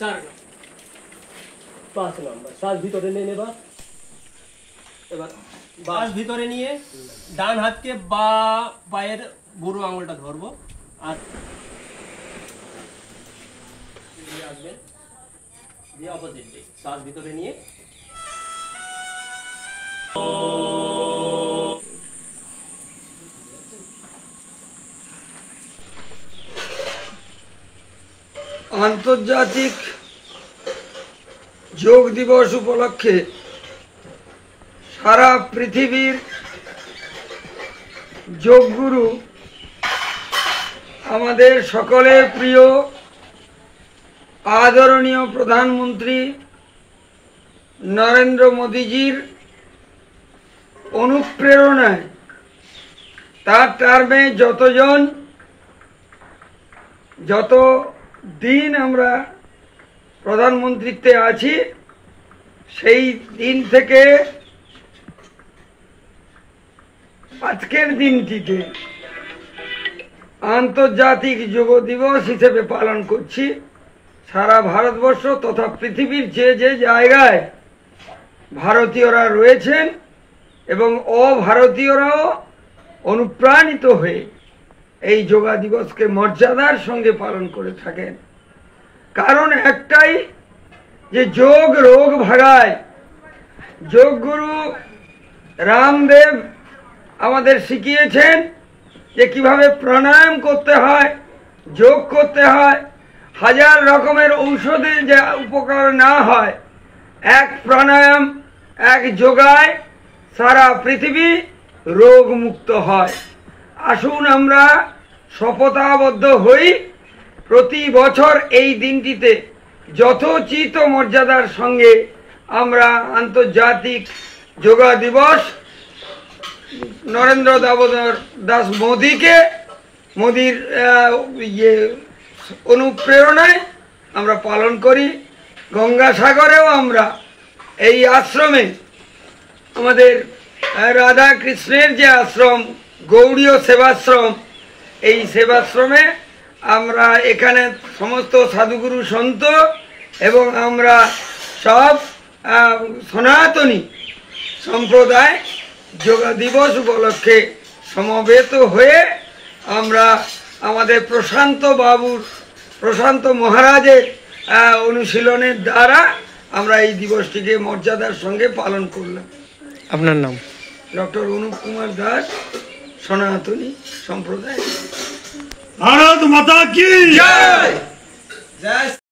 4 5 number শ্বাস ভিতরে নিয়ে নেবা। এবার শ্বাস ভিতরে নিয়ে ডান হাতকে বা পায়ের বুড়ো আঙুলটা ধরবো আর দিয়ে আসবেন, দিয়ে অপোজিট দিক শ্বাস ভিতরে নিয়ে আন্তর্জাতিক যোগ দিবস উপলক্ষে সারা পৃথিবীর যোগগুরু আমাদের সকলের প্রিয় আদরণীয় প্রধানমন্ত্রী নরেন্দ্র মোদীজির অনুপ্রেরণায় তার টার্মে যত দিন আমরা প্রধানমন্ত্রীত্বে আছি সেই দিন থেকে আজকের দিনটিকে আন্তর্জাতিক যোগ দিবস হিসেবে পালন করছি। সারা ভারতবর্ষ তথা পৃথিবীর যে যে জায়গায় ভারতীয়রা রয়েছেন এবং অভারতীয়রাও অনুপ্রাণিত হয়ে এই যোগা দিবসকে মর্যাদার সঙ্গে পালন করে থাকেন। কারণ একটাই, যে যোগ রোগ ভাগায়। যোগগুরু রামদেব আমাদের শিখিয়েছেন যে কিভাবে প্রাণায়াম করতে হয়, যোগ করতে হয়। হাজার রকমের ঔষধে যে উপকার না হয়, এক প্রাণায়াম, এক যোগায় সারা পৃথিবী রোগ মুক্ত হয়। আসুন আমরা শপথাবদ্ধ হই, প্রতি বছর এই দিনটিতে যথোচিত মর্যাদার সঙ্গে আমরা আন্তর্জাতিক যোগা দিবস নরেন্দ্র দামোদর দাস মোদির অনুপ্রেরণায় আমরা পালন করি। গঙ্গাসাগরেও আমরা এই আশ্রমে, আমাদের রাধা কৃষ্ণের যে আশ্রম গৌড়ীয় সেবাশ্রম, এই সেবাশ্রমে আমরা এখানে সমস্ত সাধুগুরু সন্ত এবং আমরা সব সনাতনী সম্প্রদায় যোগা দিবস উপলক্ষে সমবেত হয়ে আমরা আমাদের প্রশান্ত মহারাজের অনুশীলনের দ্বারা আমরা এই দিবসটিকে মর্যাদার সঙ্গে পালন করলাম। আপনার নাম? ডক্টর অনুপ কুমার দাস, সনাতনী সম্প্রদায়। भारत माता की जय।